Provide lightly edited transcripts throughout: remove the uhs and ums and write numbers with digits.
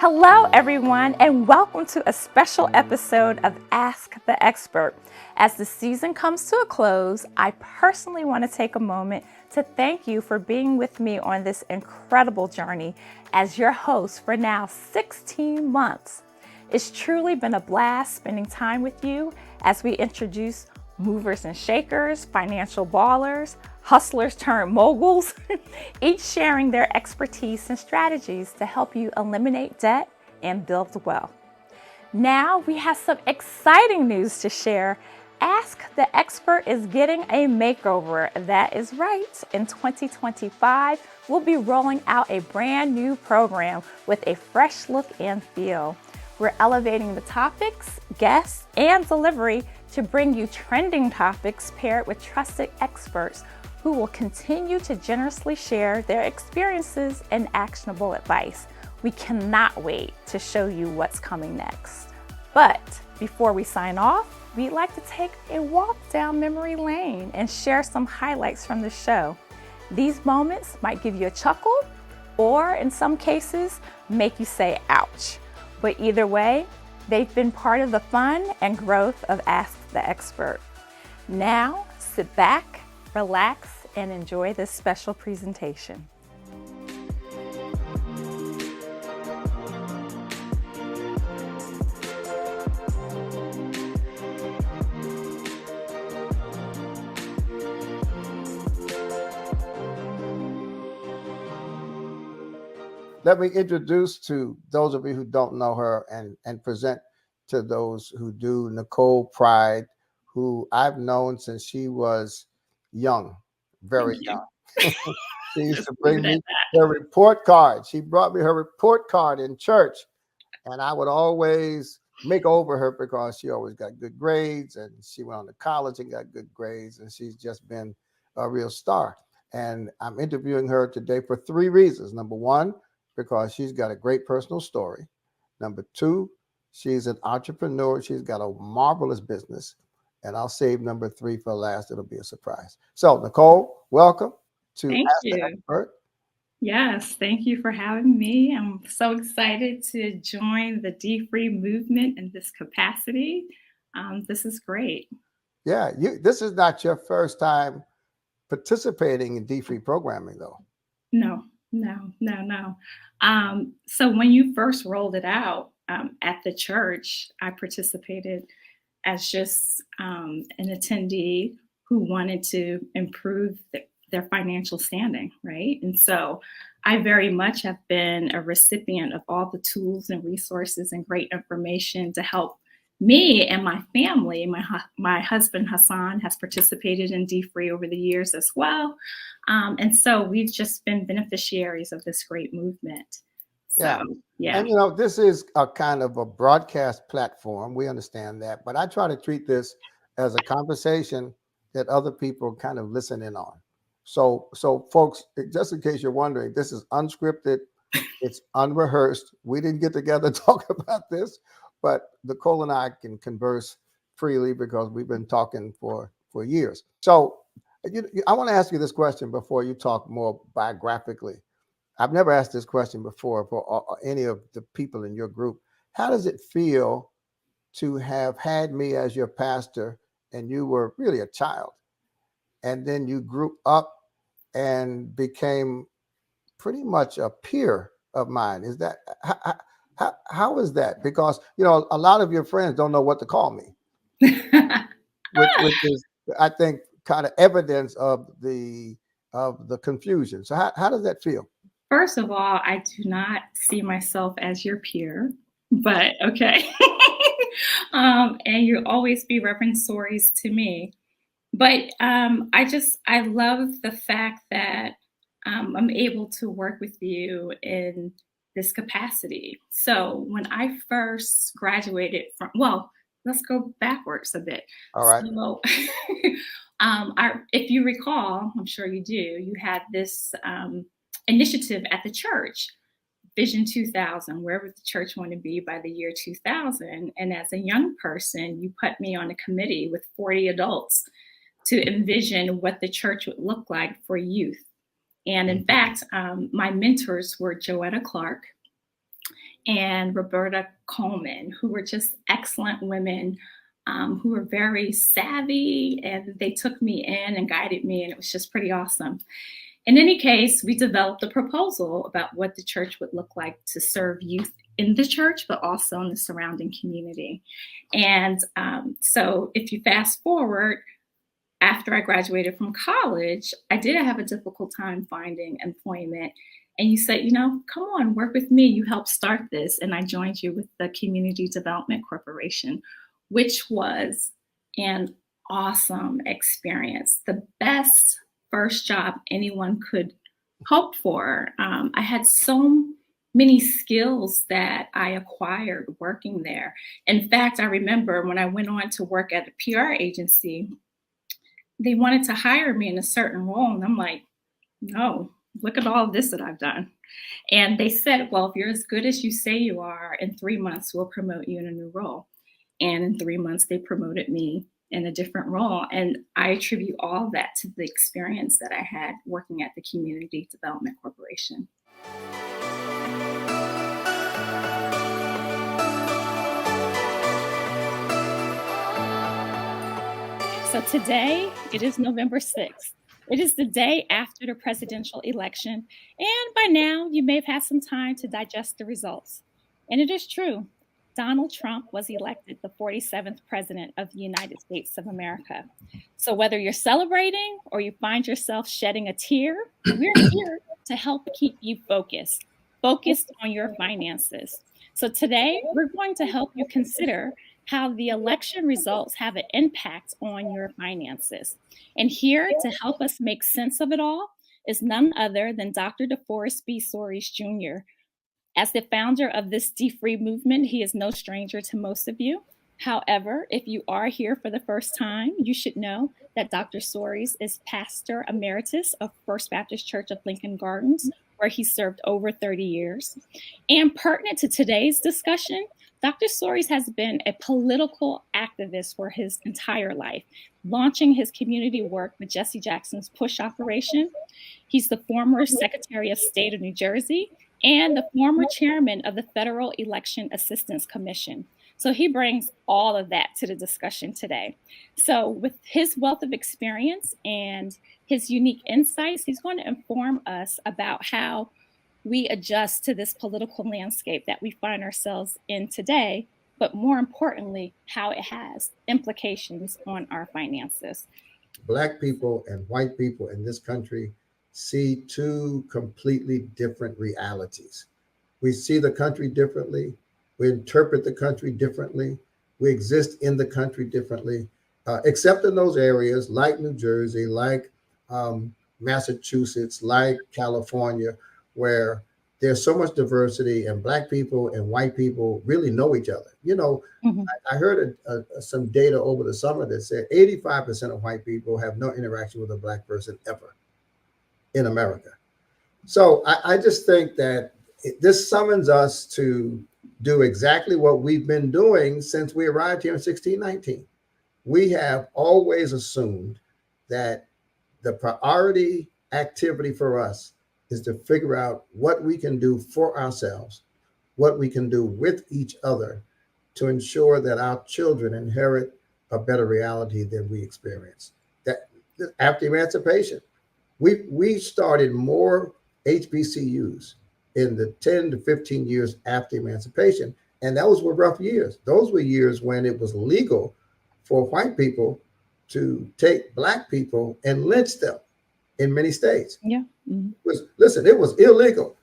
Hello, everyone, and welcome to a special episode of Ask the Expert. As the season comes to a close, I personally want to take a moment to thank you for being with me on this incredible journey as your host for now 16 months. It's truly been a blast spending time with you as we introduce movers and shakers, financial ballers, hustlers turned moguls, each sharing their expertise and strategies to help you eliminate debt and build wealth. Now we have some exciting news to share. Ask the Expert is getting a makeover. That is right. In 2025, we'll be rolling out a brand new program with a fresh look and feel. We're elevating the topics, guests, and delivery to bring you trending topics paired with trusted experts who will continue to generously share their experiences and actionable advice. We cannot wait to show you what's coming next. But before we sign off, we'd like to take a walk down memory lane and share some highlights from the show. These moments might give you a chuckle or, in some cases, make you say, ouch. But either way, they've been part of the fun and growth of Ask the Expert. Now, sit back, relax, and enjoy this special presentation. Let me introduce to those of you who don't know her and present to those who do Nicole Pride, who I've known since she was young, very young. She used to bring me her report card. She brought me her report card in church, and I would always make over her because she always got good grades, and she went on to college and got good grades, and she's just been a real star. And I'm interviewing her today for three reasons. Number one, because she's got a great personal story. Number two, she's an entrepreneur. She's got a marvelous business. And I'll save number three for last. It'll be a surprise. So, Nicole, welcome to Ask the Expert. Yes, thank you for having me. I'm so excited to join the D-Free movement in this capacity. This is great. Yeah, this is not your first time participating in D-Free programming, though. No. So when you first rolled it out at the church, I participated as just an attendee who wanted to improve their financial standing, right? And so I very much have been a recipient of all the tools and resources and great information to help me and my family. My husband Hassan has participated in D-Free over the years as well. And so we've just been beneficiaries of this great movement. So, yeah. And, this is a kind of a broadcast platform. We understand that. But I try to treat this as a conversation that other people kind of listen in on. So folks, just in case you're wondering, this is unscripted. It's unrehearsed. We didn't get together to talk about this, but Nicole and I can converse freely because we've been talking for years. So I want to ask you this question before you talk more biographically. I've never asked this question before for any of the people in your group. How does it feel to have had me as your pastor and you were really a child, and then you grew up and became pretty much a peer of mine? Is that how is that? Because a lot of your friends don't know what to call me, which is, I think, kind of evidence of the confusion. So how does that feel? First of all, I do not see myself as your peer, but okay. And you always be reference stories to me. But I love the fact that I'm able to work with you in this capacity. So when I first graduated let's go backwards a bit. All right. So, if you recall, I'm sure you do, you had this initiative at the church, Vision 2000, wherever the church wanted to be by the year 2000. And as a young person, you put me on a committee with 40 adults to envision what the church would look like for youth. And in fact, my mentors were Joetta Clark and Roberta Coleman, who were just excellent women, who were very savvy, and they took me in and guided me, and it was just pretty awesome. In any case, we developed a proposal about what the church would look like to serve youth in the church, but also in the surrounding community. And so if you fast forward, after I graduated from college, I did have a difficult time finding employment. And you said, come on, work with me. You helped start this. And I joined you with the Community Development Corporation, which was an awesome experience. The best first job anyone could hope for. I had so many skills that I acquired working there. In fact, I remember when I went on to work at a PR agency, they wanted to hire me in a certain role. And I'm like, no, look at all of this that I've done. And they said, well, if you're as good as you say you are, in 3 months, we'll promote you in a new role. And in 3 months, they promoted me in a different role. And I attribute all that to the experience that I had working at the Community Development Corporation. So today, it is November 6th. It is the day after the presidential election, and by now, you may have had some time to digest the results. And it is true, Donald Trump was elected the 47th president of the United States of America. So whether you're celebrating or you find yourself shedding a tear, we're here to help keep you focused on your finances. So today, we're going to help you consider how the election results have an impact on your finances. And here to help us make sense of it all is none other than Dr. DeForest B. Soaries Jr. As the founder of this D-Free movement, he is no stranger to most of you. However, if you are here for the first time, you should know that Dr. Soaries is pastor emeritus of First Baptist Church of Lincoln Gardens, where he served over 30 years. And pertinent to today's discussion, Dr. Soaries has been a political activist for his entire life, launching his community work with Jesse Jackson's Push Operation. He's the former Secretary of State of New Jersey and the former chairman of the Federal Election Assistance Commission. So he brings all of that to the discussion today. So with his wealth of experience and his unique insights, he's going to inform us about how we adjust to this political landscape that we find ourselves in today, but more importantly, how it has implications on our finances. Black people and white people in this country see two completely different realities. We see the country differently. We interpret the country differently. We exist in the country differently, except in those areas like New Jersey, like Massachusetts, like California, where there's so much diversity and Black people and white people really know each other. I heard some data over the summer that said 85% of white people have no interaction with a Black person ever in America. So I just think that this summons us to do exactly what we've been doing since we arrived here in 1619. We have always assumed that the priority activity for us is to figure out what we can do for ourselves, what we can do with each other to ensure that our children inherit a better reality than we experience. That after emancipation, we started more HBCUs in the 10 to 15 years after emancipation. And those were rough years. Those were years when it was legal for white people to take Black people and lynch them in many states. Yeah. Mm-hmm. Listen, it was illegal.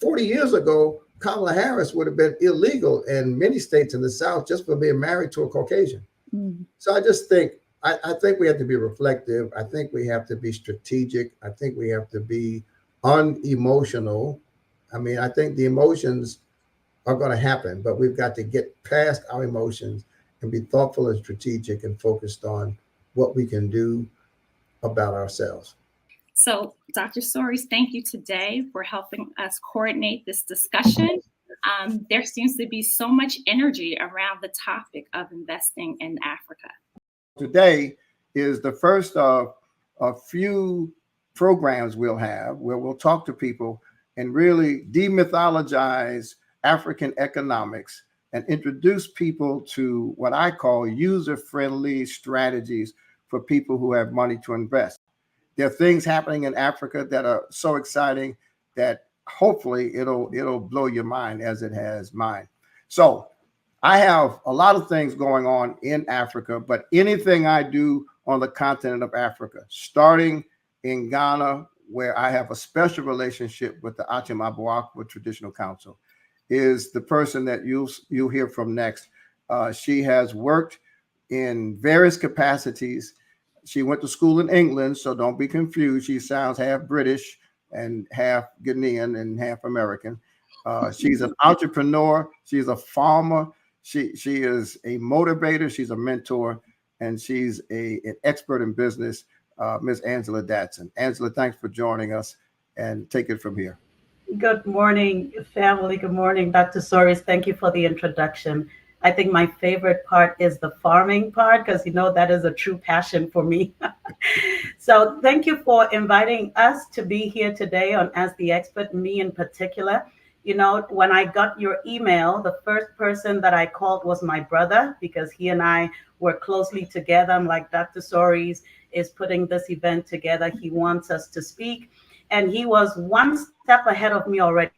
40 years ago, Kamala Harris would have been illegal in many states in the South just for being married to a Caucasian. Mm-hmm. So I just think, I think we have to be reflective. I think we have to be strategic. I think we have to be unemotional. I mean, I think the emotions are going to happen, but we've got to get past our emotions and be thoughtful and strategic and focused on what we can do about ourselves. So, Dr. Soaries, thank you today for helping us coordinate this discussion. There seems to be so much energy around the topic of investing in Africa. Today is the first of a few programs we'll have where we'll talk to people and really demythologize African economics and introduce people to what I call user-friendly strategies for people who have money to invest. There are things happening in Africa that are so exciting that hopefully it'll blow your mind as it has mine. So I have a lot of things going on in Africa, but anything I do on the continent of Africa, starting in Ghana, where I have a special relationship with the Achim Abuakwa Traditional Council, is the person that you'll hear from next. She has worked in various capacities. She went to school in England, so don't be confused. She sounds half British and half Ghanaian and half American. She's an entrepreneur. She's a farmer. She is a motivator. She's a mentor, and she's an expert in business. Ms. Angela Datson. Angela, thanks for joining us, and take it from here. Good morning, family. Good morning, Dr. Soares. Thank you for the introduction. I think my favorite part is the farming part because, that is a true passion for me. So thank you for inviting us to be here today on As the Expert, me in particular. When I got your email, the first person that I called was my brother because he and I were closely together. I'm like, Dr. Soares is putting this event together. He wants us to speak. And he was one step ahead of me already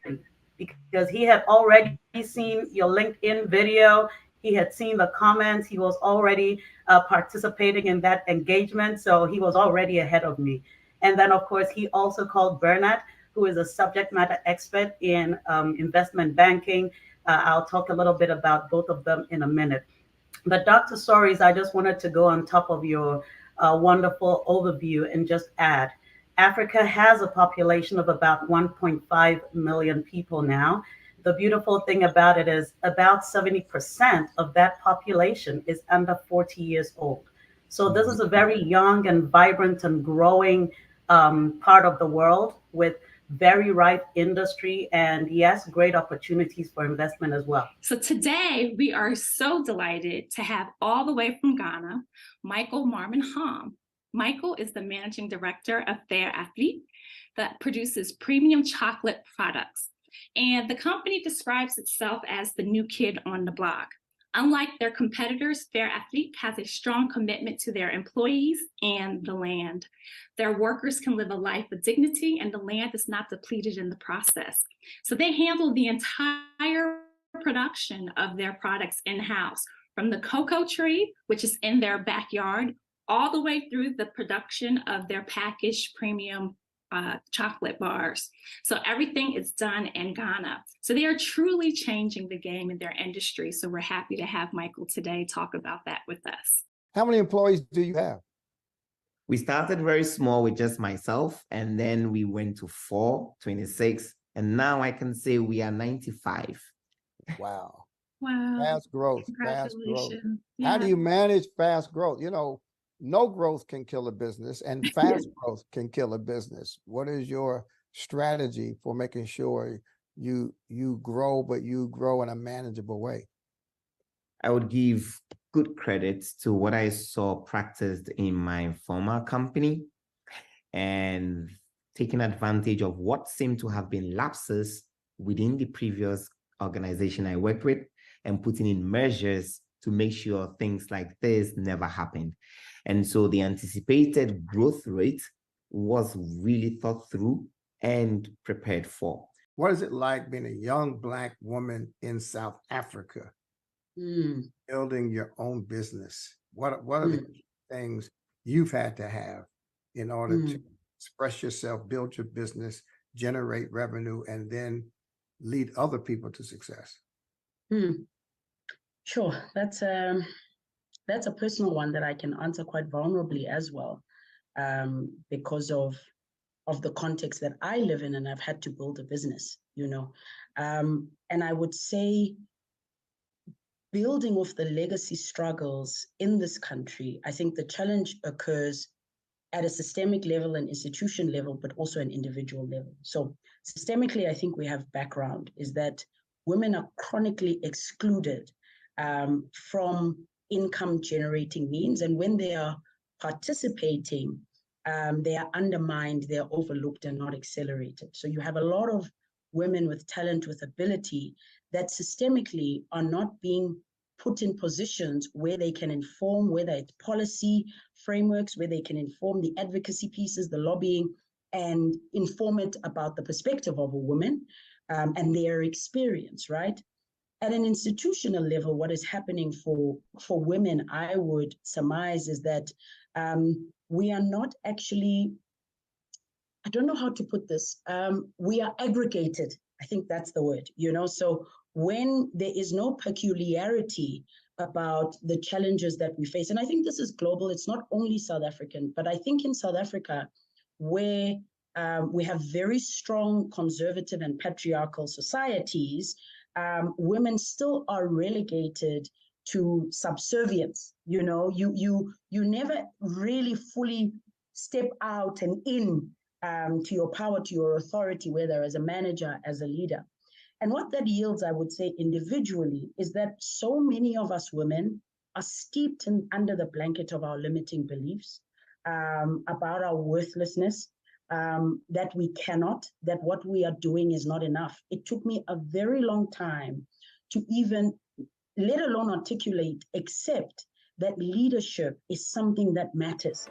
because he had already seen your LinkedIn video. He had seen the comments. He was already participating in that engagement. So he was already ahead of me. And then, of course, he also called Bernard, who is a subject matter expert in investment banking. I'll talk a little bit about both of them in a minute. But Dr. Soares, I just wanted to go on top of your wonderful overview and just add, Africa has a population of about 1.5 million people now. The beautiful thing about it is about 70% of that population is under 40 years old. So this is a very young and vibrant and growing part of the world with very ripe industry and yes, great opportunities for investment as well. So today we are so delighted to have all the way from Ghana, Michael Marmon-Ham. Michael is the managing director of Fair Athlete that produces premium chocolate products. And the company describes itself as the new kid on the block. Unlike their competitors, Fair Athlete has a strong commitment to their employees and the land. Their workers can live a life with dignity and the land is not depleted in the process. So they handle the entire production of their products in-house, from the cocoa tree, which is in their backyard, all the way through the production of their packaged premium chocolate bars. So everything is done in Ghana. So they are truly changing the game in their industry. So we're happy to have Michael today talk about that with us. How many employees do you have? We started very small with just myself, and then we went to 4, 26, and now I can say we are 95. Wow. Wow. Fast growth. Fast growth. Yeah. How do you manage fast growth? No growth can kill a business, and fast growth can kill a business. What is your strategy for making sure you grow, but you grow in a manageable way? I would give good credit to what I saw practiced in my former company and taking advantage of what seemed to have been lapses within the previous organization I worked with and putting in measures to make sure things like this never happened. And so the anticipated growth rate was really thought through and prepared for. What is it like being a young Black woman in South Africa, building your own business? What are the things you've had to have in order to express yourself, build your business, generate revenue, and then lead other people to success? Sure, that's a personal one that I can answer quite vulnerably as well, because of the context that I live in, and I've had to build a business, and I would say building off the legacy struggles in this country, I think the challenge occurs at a systemic level and institution level, but also an individual level. So systemically, I think we have background is that women are chronically excluded from income generating means. And when they are participating, they are undermined, they are overlooked and not accelerated. So you have a lot of women with talent, with ability that systemically are not being put in positions where they can inform, whether it's policy frameworks, where they can inform the advocacy pieces, the lobbying, and inform it about the perspective of a woman and their experience, right? At an institutional level, what is happening for women, I would surmise, is that we are not actually, I don't know how to put this, we are aggregated. I think that's the word, so when there is no peculiarity about the challenges that we face, and I think this is global, it's not only South African, but I think in South Africa, where we have very strong conservative and patriarchal societies, women still are relegated to subservience. You never really fully step out and in to your power, to your authority, whether as a manager, as a leader. And what that yields, I would say, individually, is that so many of us women are steeped under the blanket of our limiting beliefs about our worthlessness, that we cannot, that what we are doing is not enough. It took me a very long time to even, let alone articulate, accept that leadership is something that matters.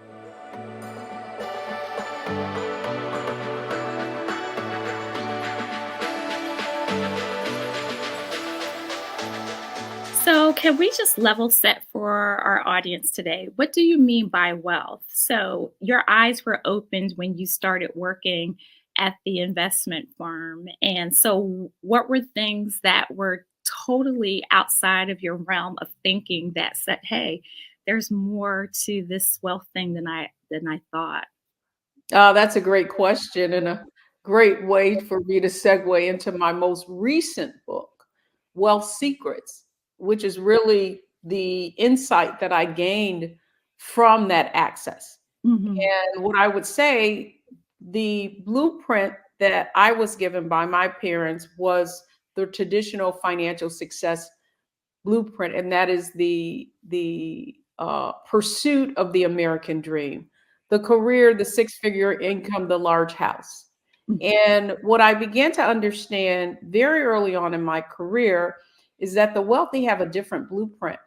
So, can we just level set for our audience today? What do you mean by wealth? So, your eyes were opened when you started working at the investment firm. And so, what were things that were totally outside of your realm of thinking that said, hey, there's more to this wealth thing than I thought? That's a great question and a great way for me to segue into my most recent book, Wealth Secrets, which is really the insight that I gained from that access. Mm-hmm. And what I would say, the blueprint that I was given by my parents was the traditional financial success blueprint, and that is the pursuit of the American dream, the career, the six-figure income, the large house. And what I began to understand very early on in my career is that the wealthy have a different blueprint.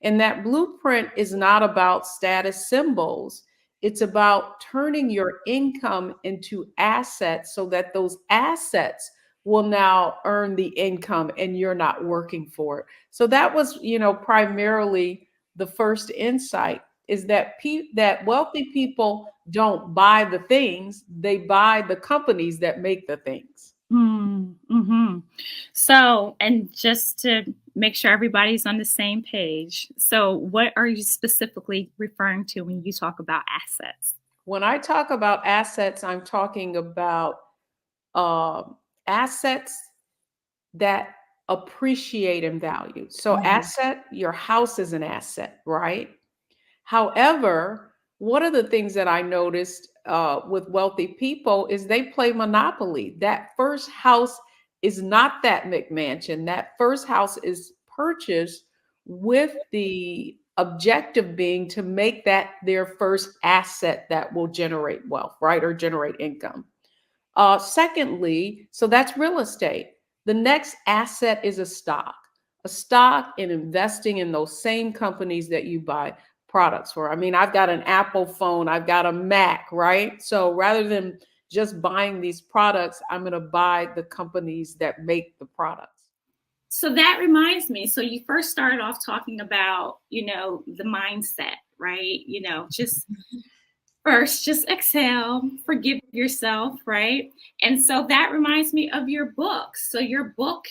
And that blueprint is not about status symbols. It's about turning your income into assets so that those assets will now earn the income and you're not working for it. So that was, primarily the first insight, is that that wealthy people don't buy the things, they buy the companies that make the things. Mm-hmm. So, and just to make sure everybody's on the same page, so what are you specifically referring to when you talk about assets? When I talk about assets, I'm talking about assets that appreciate in value. So asset, your house is an asset, right? However, one of the things that I noticed with wealthy people is they play Monopoly. That first house is not that McMansion. That first house is purchased with the objective being to make that their first asset that will generate wealth, right? Or generate income. Secondly, so that's real estate. The next asset is a stock in investing in those same companies that you buy products for. I mean, I've got an Apple phone, I've got a Mac, right? So rather than just buying these products, I'm going to buy the companies that make the products. So that reminds me. So you first started off talking about, the mindset, right? Just first, just exhale, forgive yourself, right? And so that reminds me of your book. So your book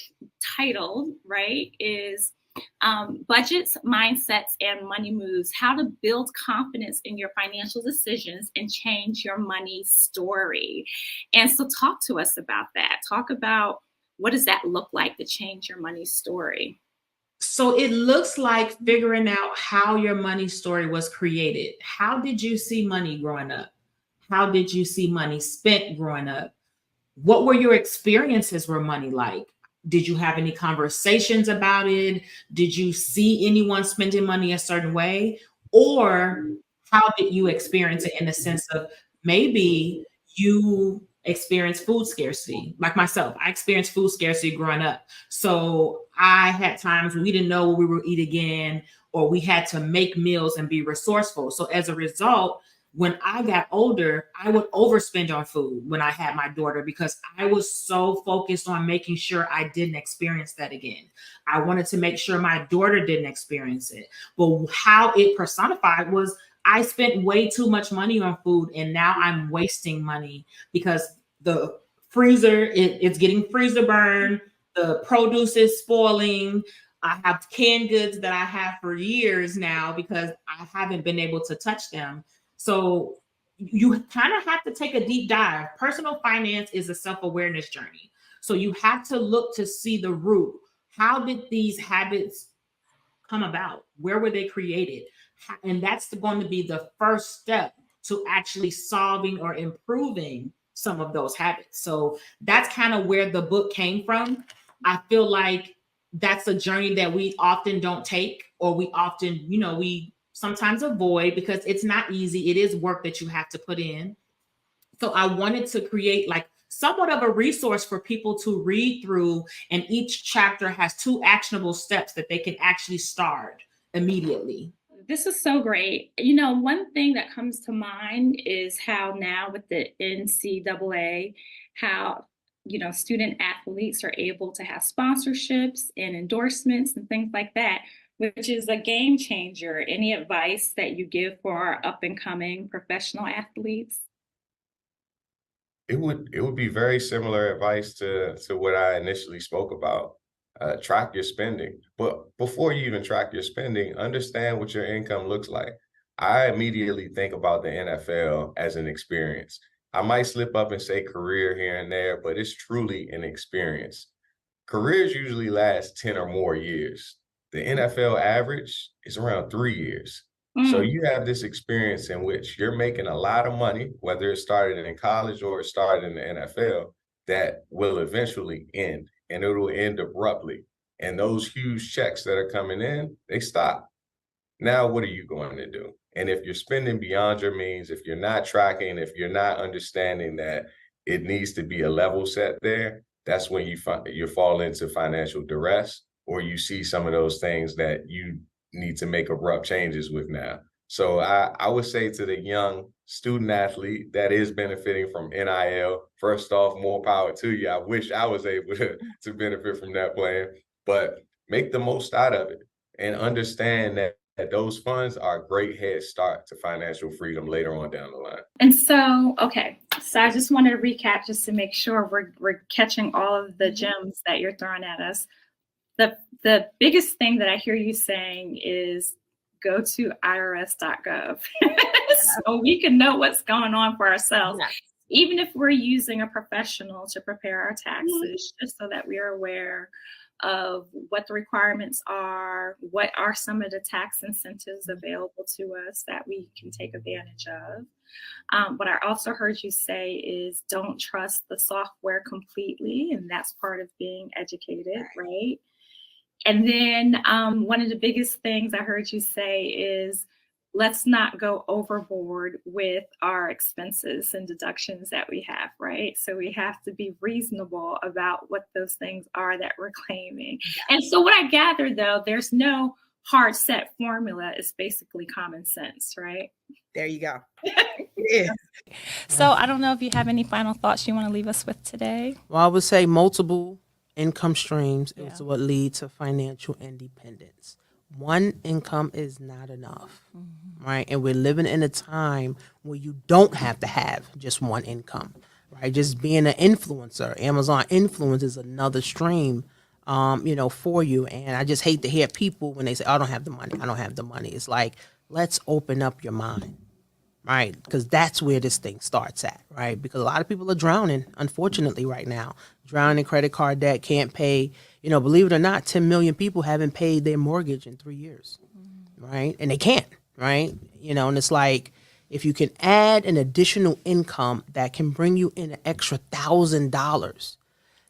title, right, is Budgets, Mindsets, and Money Moves, How to Build Confidence in Your Financial Decisions and Change Your Money Story. And so talk to us about that. Talk about, what does that look like to change your money story? So it looks like figuring out how your money story was created. How did you see money growing up? How did you see money spent growing up? What were your experiences with money like? Did you have any conversations about it? Did you see anyone spending money a certain way? Or how did you experience it in the sense of maybe you experience food scarcity. Like myself, I experienced food scarcity growing up. So I had times when we didn't know what we would eat again, or we had to make meals and be resourceful. So as a result, when I got older, I would overspend on food when I had my daughter because I was so focused on making sure I didn't experience that again. I wanted to make sure my daughter didn't experience it. But how it personified was I spent way too much money on food, and now I'm wasting money because the freezer, it's getting freezer burn, the produce is spoiling. I have canned goods that I have for years now because I haven't been able to touch them. So you kind of have to take a deep dive. Personal finance is a self-awareness journey. So you have to look to see the root. How did these habits come about? Where were they created? And that's going to be the first step to actually solving or improving some of those habits. So that's kind of where the book came from. I feel like that's a journey that we often don't take, or we often, we sometimes avoid because it's not easy. It is work that you have to put in. So I wanted to create like somewhat of a resource for people to read through, and each chapter has 2 actionable steps that they can actually start immediately. This is so great. One thing that comes to mind is how now with the NCAA, how student athletes are able to have sponsorships and endorsements and things like that, which is a game changer. Any advice that you give for our up and coming professional athletes? It would be very similar advice to what I initially spoke about. Track your spending, but before you even track your spending, understand what your income looks like. I immediately think about the NFL as an experience. I might slip up and say career here and there, but it's truly an experience. Careers usually last 10 or more years. The NFL average is around 3 years. So you have this experience in which you're making a lot of money, whether it started in college or it started in the NFL, that will eventually end, and it'll end abruptly. And those huge checks that are coming in, they stop. Now, what are you going to do? And if you're spending beyond your means, if you're not tracking, if you're not understanding that it needs to be a level set there, that's when you fall into financial duress, or you see some of those things that you need to make abrupt changes with now. So I would say to the young student athlete that is benefiting from NIL, first off, more power to you. I wish I was able to benefit from that plan, but make the most out of it and understand that those funds are a great head start to financial freedom later on down the line. And so, okay, so I just wanted to recap just to make sure we're catching all of the gems that you're throwing at us. The biggest thing that I hear you saying is go to irs.gov so we can know what's going on for ourselves, even if we're using a professional to prepare our taxes, just so that we are aware of what the requirements are, what are some of the tax incentives available to us that we can take advantage of. What I also heard you say is don't trust the software completely, and that's part of being educated, right? And then one of the biggest things I heard you say is let's not go overboard with our expenses and deductions that we have, right? So we have to be reasonable about what those things are that we're claiming. And so what I gathered, though, there's no hard set formula. It's basically common sense, right? There you go. Yeah. So I don't know if you have any final thoughts you want to leave us with today. Well, I would say multiple income streams is what lead to financial independence. One income is not enough, right? And we're living in a time where you don't have to have just one income, right? Just being an influencer, Amazon influence is another stream, for you. And I just hate to hear people when they say, oh, I don't have the money. I don't have the money. It's like, let's open up your mind. Right, because that's where this thing starts at, right? Because a lot of people are drowning, unfortunately, right now. Drowning in credit card debt, can't pay. Believe it or not, 10 million people haven't paid their mortgage in 3 years, right? And they can't, right? And it's like, if you can add an additional income that can bring you in an extra $1,000,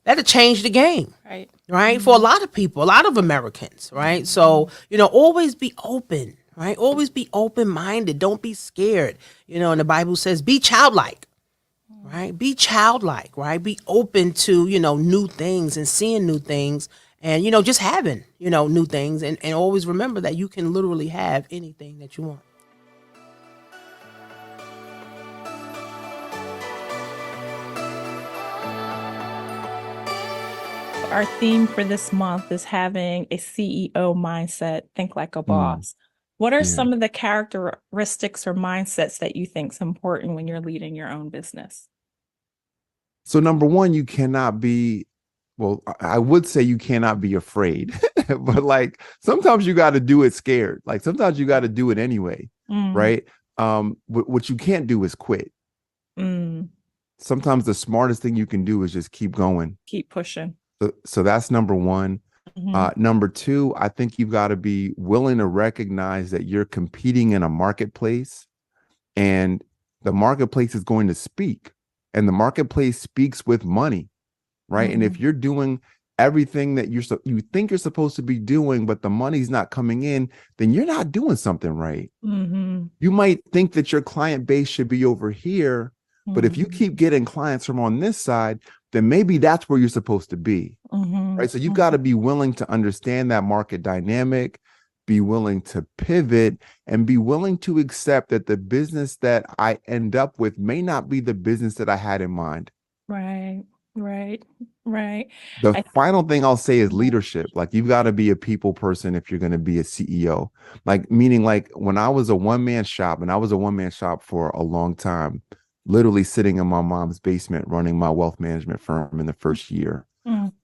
that'll change the game, right? For a lot of people, a lot of Americans, right? So, always be open. Right? Always be open-minded. Don't be scared. And the Bible says, be childlike. right? Be childlike, right? Be open to, new things and seeing new things and, just having, new things and always remember that you can literally have anything that you want. Our theme for this month is having a CEO mindset, think like a boss. What are some of the characteristics or mindsets that you think is important when you're leading your own business? So number one, you cannot be, well, I would say you cannot be afraid, but like sometimes you got to do it scared. Like sometimes you got to do it anyway, right? What you can't do is quit. Sometimes the smartest thing you can do is just keep going. Keep pushing. So that's number one. Number two, I think you've got to be willing to recognize that you're competing in a marketplace and the marketplace is going to speak and the marketplace speaks with money, right? And if you're doing everything that you think you're supposed to be doing, but the money's not coming in, then you're not doing something right. You might think that your client base should be over here, but if you keep getting clients from on this side, then maybe that's where you're supposed to be, right? So you've got to be willing to understand that market dynamic, be willing to pivot, and be willing to accept that the business that I end up with may not be the business that I had in mind. Right. The final thing I'll say is leadership. Like you've got to be a people person if you're going to be a CEO. Like meaning like when I was a one-man shop, and I was a one-man shop for a long time, literally sitting in my mom's basement running my wealth management firm in the first year.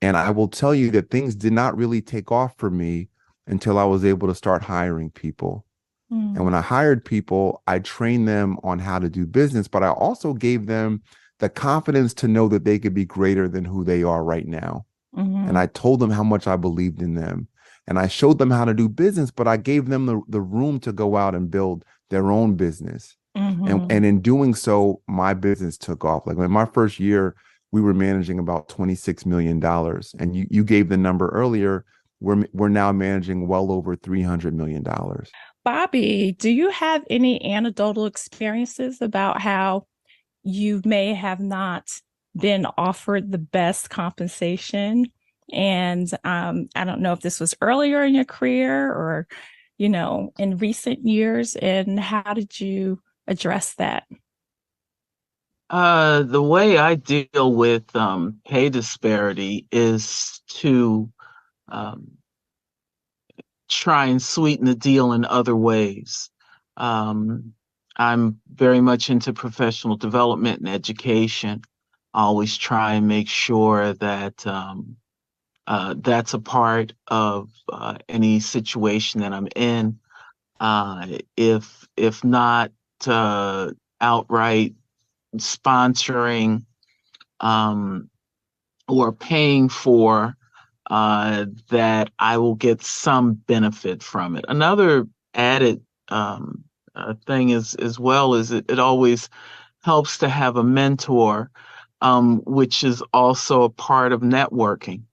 And I will tell you that things did not really take off for me until I was able to start hiring people. And when I hired people, I trained them on how to do business, but I also gave them the confidence to know that they could be greater than who they are right now. And I told them how much I believed in them. And I showed them how to do business, but I gave them the room to go out and build their own business. And in doing so, my business took off. Like in my first year, we were managing about $26 million. And you gave the number earlier. We're now managing well over $300 million. Bobby, do you have any anecdotal experiences about how you may have not been offered the best compensation? And I don't know if this was earlier in your career or, in recent years. And how did you address that? The way I deal with pay disparity is to try and sweeten the deal in other ways. I'm very much into professional development and education. I always try and make sure that that's a part of any situation that I'm in. If not outright sponsoring or paying for, that I will get some benefit from it. Another added thing is as well is it always helps to have a mentor, which is also a part of networking.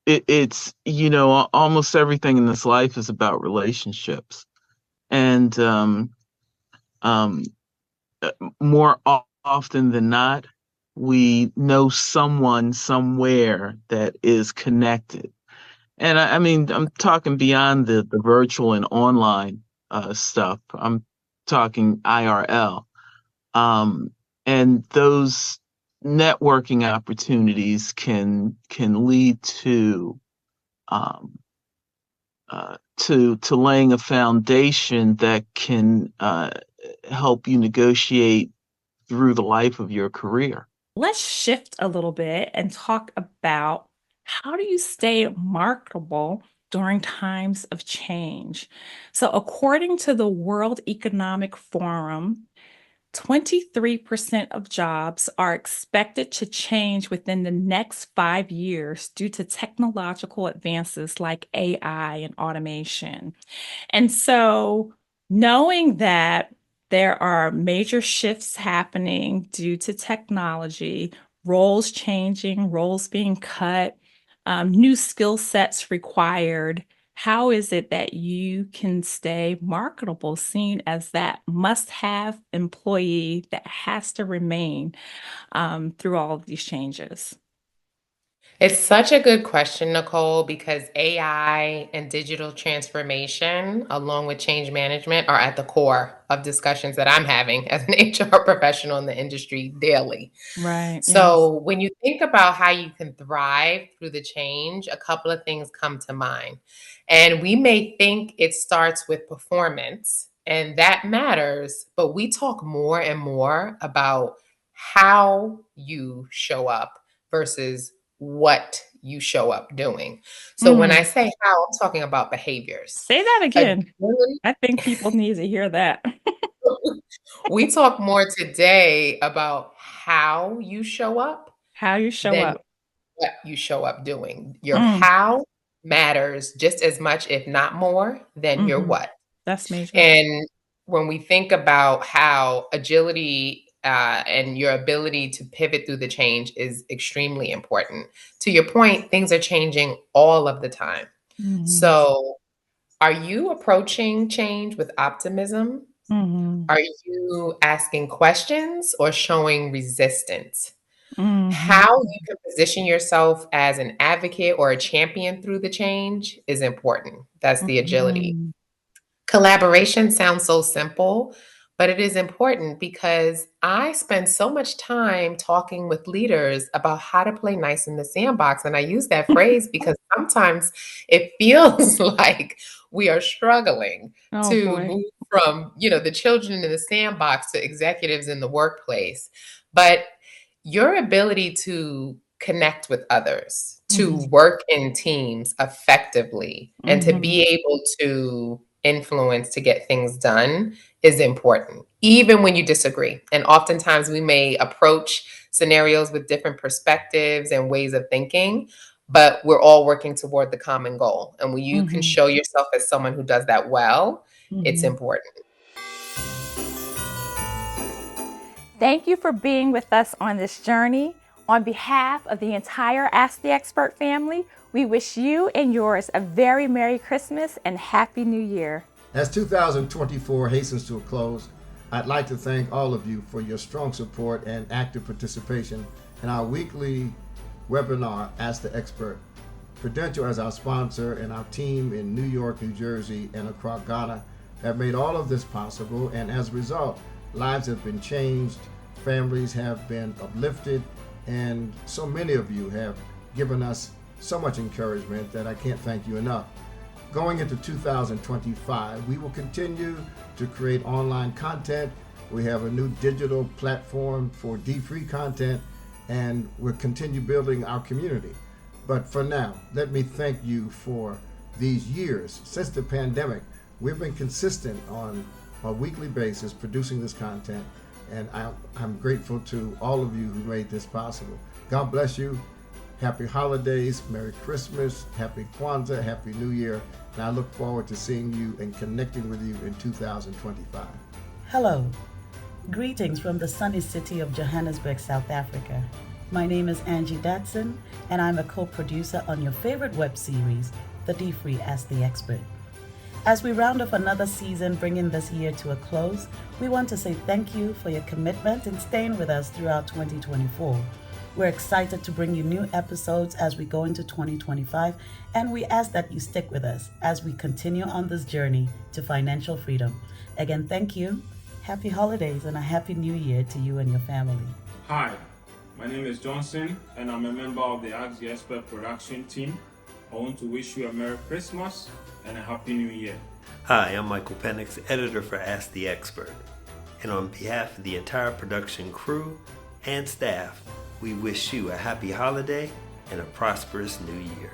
It's almost everything in this life is about relationships, and more often than not, we know someone somewhere that is connected. And I mean, I'm talking beyond the virtual and online stuff. I'm talking IRL. And those networking opportunities can lead to laying a foundation that can help you negotiate through the life of your career. Let's shift a little bit and talk about how do you stay marketable during times of change? So according to the World Economic Forum, 23% of jobs are expected to change within the next 5 years due to technological advances like AI and automation. And so knowing that there are major shifts happening due to technology, roles changing, roles being cut, new skill sets required, How is it that you can stay marketable, seen as that must-have employee that has to remain through all of these changes? It's such a good question, Nicole, because AI and digital transformation, along with change management, are at the core of discussions that I'm having as an HR professional in the industry daily. Right. Yes. So, when you think about how you can thrive through the change, a couple of things come to mind. And we may think it starts with performance, and that matters, but we talk more and more about how you show up versus what you show up doing. So when I say how, I'm talking about behaviors. Say that again. Agility- I think people need to hear that. we talk more today about how you show up How you show than up. what you show up doing. Your Mm. how matters just as much, if not more, than your Mhm. what. That's major. And when we think about how agility and your ability to pivot through the change is extremely important. To your point, things are changing all of the time. Mhm. So, are you approaching change with optimism? Mhm. Are you asking questions or showing resistance? Mhm. How you can position yourself as an advocate or a champion through the change is important. That's the agility. Mhm. Collaboration sounds so simple, but it is important because I spend so much time talking with leaders about how to play nice in the sandbox. And I use that phrase because sometimes it feels like we are struggling Oh to boy. move from, the children in the sandbox to executives in the workplace. But your ability to connect with others, to Mhm. work in teams effectively, and to Mhm. be able to influence to get things done is important, even when you disagree. And oftentimes we may approach scenarios with different perspectives and ways of thinking, but we're all working toward the common goal. And when you can Mhm. show yourself as someone who does that well, it's Mhm. important. Thank you for being with us on this journey. On behalf of the entire Ask the Expert family, we wish you and yours a very Merry Christmas and Happy New Year. As 2024 hastens to a close, I'd like to thank all of you for your strong support and active participation in our weekly webinar, Ask the Expert. Prudential as our sponsor and our team in New York, New Jersey, and Accra, Ghana have made all of this possible, and as a result, lives have been changed, families have been uplifted, and so many of you have given us so much encouragement that I can't thank you enough. Going into 2025, we will continue to create online content. We have a new digital platform for D-free content, and we'll continue building our community. But for now, let me thank you for these years. Since the pandemic, we've been consistent on a weekly basis producing this content, and I'm grateful to all of you who made this possible. God bless you. Happy holidays, Merry Christmas, Happy Kwanzaa, Happy New Year, and I look forward to seeing you and connecting with you in 2025. Hello. Greetings from the sunny city of Johannesburg, South Africa. My name is Angie Datson, and I'm a co-producer on your favorite web series, The D-Free Ask the Expert. As we round off another season, bringing this year to a close, we want to say thank you for your commitment in staying with us throughout 2024. We're excited to bring you new episodes as we go into 2025, and we ask that you stick with us as we continue on this journey to financial freedom. Again, thank you. Happy holidays and a happy new year to you and your family. Hi, my name is Johnson, and I'm a member of the Ask the Expert production team. I want to wish you a Merry Christmas and a Happy New Year. Hi, I'm Michael Penix, editor for Ask the Expert. And on behalf of the entire production crew and staff, we wish you a happy holiday and a prosperous new year.